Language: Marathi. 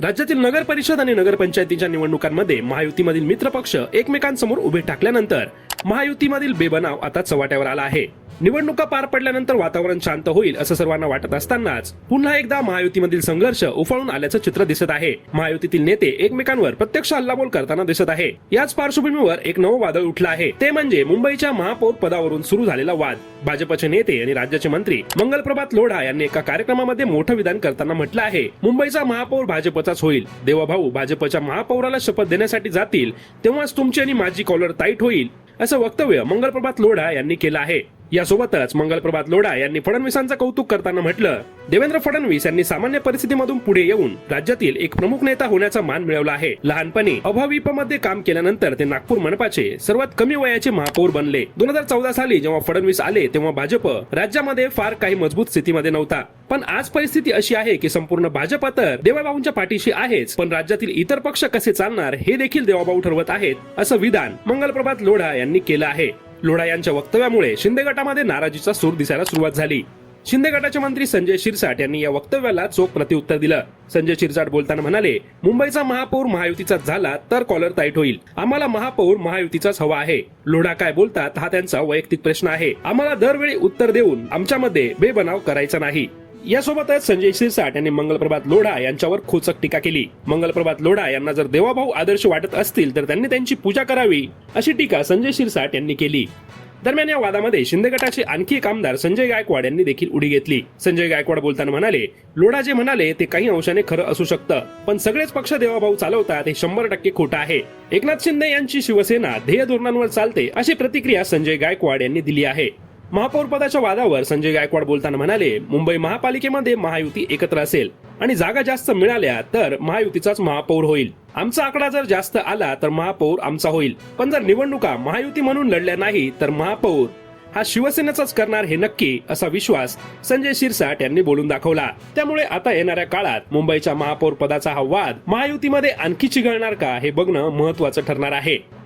राज्यातील नगर परिषद आणि नगरपंचायतीच्या निवडणुकांमध्ये महायुतीमधील मित्रपक्ष एकमेकांसमोर उभे ठाकल्यानंतर महायुतीमधील बेबनाव आता चव्हाट्यावर आला आहे. निवडणुका पार पडल्यानंतर वातावरण शांत होईल असं सर्वांना वाटत असतानाच पुन्हा एकदा महायुतीमधील संघर्ष उफाळून आल्याचं चित्र दिसत आहे. महायुतीतील नेते एकमेकांवर प्रत्यक्ष हल्लाबोल करताना दिसत आहे. याच पार्श्वभूमीवर एक नवं वादळ उठलं आहे. ते म्हणजे मुंबईच्या महापौर पदावरून सुरू झालेला वाद. भाजपचे नेते आणि राज्याचे मंत्री मंगलप्रभात लोढा यांनी एका कार्यक्रमामध्ये मोठं विधान करताना म्हटलं आहे, मुंबईचा महापौर भाजपचाच होईल. देवाभाऊ भाजपच्या महापौराला शपथ देण्यासाठी जातील तेव्हाच तुमची आणि माझी कॉलर टाईट होईल, असं वक्तव्य मंगलप्रभात लोढा यांनी केलं आहे. यासोबतच मंगलप्रभात लोढा यांनी फडणवीसांचं कौतुक करताना म्हटलं, देवेंद्र फडणवीस यांनी सामान्य परिस्थितीमधून पुढे येऊन राज्यातील एक प्रमुख नेता होण्याचा मान मिळवला आहे. लहानपणी अभाविपमध्ये काम केल्यानंतर ते नागपूर मनपाचे सर्वात कमी वयाचे महापौर बनले. 2014 साली जेव्हा फडणवीस आले तेव्हा भाजप राज्यामध्ये फार काही मजबूत स्थितीमध्ये नव्हता. पण आज परिस्थिती अशी आहे की संपूर्ण भाजप तर देवाभाऊंच्या पाठीशी आहेच, पण राज्यातील इतर पक्ष कसे चालणार हे देखील देवाभाऊ ठरवत आहेत, असं विधान मंगलप्रभात लोढा यांनी केलं आहे. लोढा यांच्या वक्तव्यामुळे शिंदे गटामध्ये नाराजीचा सूर दिसायला सुरुवात झाली. शिंदे गटाचे मंत्री संजय शिरसाट यांनी या वक्तव्याला चोख प्रत्युत्तर दिलं. संजय शिरसाट बोलताना म्हणाले, मुंबईचा महापौर महायुतीचाच झाला तर कॉलर टाईट होईल. आम्हाला महापौर महायुतीचाच हवा आहे. लोढा काय बोलतात हा त्यांचा वैयक्तिक प्रश्न आहे. आम्हाला दरवेळी उत्तर देऊन आमच्यामध्ये बेबनाव करायचा नाही. यासोबतच संजय शिरसाट यांनी मंगलप्रभात लोढा यांच्यावर खोचक टीका केली. मंगलप्रभात लोढा यांना जर देवाभाऊ आदर्श वाटत असतील तर त्यांनी त्यांची पूजा करावी, अशी टीका संजय शिरसाट यांनी केली. दरम्यान या वादामध्ये शिंदे गटाचे आणखी एक आमदार संजय गायकवाड यांनी देखील उडी घेतली. संजय गायकवाड बोलताना म्हणाले, लोढा जे म्हणाले ते काही अंशाने खरं असू शकतं, पण सगळेच पक्ष देवाभाऊ चालवतात हे 100% खोटं आहे. एकनाथ शिंदे यांची शिवसेना ध्येय धोरणांवर चालते, अशी प्रतिक्रिया संजय गायकवाड यांनी दिली आहे. महापौर पदाच्या वादावर संजय गायकवाड बोलताना म्हणाले, मुंबई महापालिकेमध्ये महायुती एकत्र असेल आणि जागा जास्त मिळाल्या तर महायुतीचाच महापौर होईल. आमचा आकडा जर जास्त आला तर महापौर आमचा होईल, पण जर निवडणुका महायुती म्हणून लढल्या नाही तर महापौर हा शिवसेनेचाच करणार हे नक्की, असा विश्वास संजय शिरसाट यांनी बोलून दाखवला. त्यामुळे आता येणाऱ्या काळात मुंबईच्या महापौर पदाचा हा वाद महायुतीमध्ये आणखी चिघळणार का हे बघणं महत्वाचं ठरणार आहे.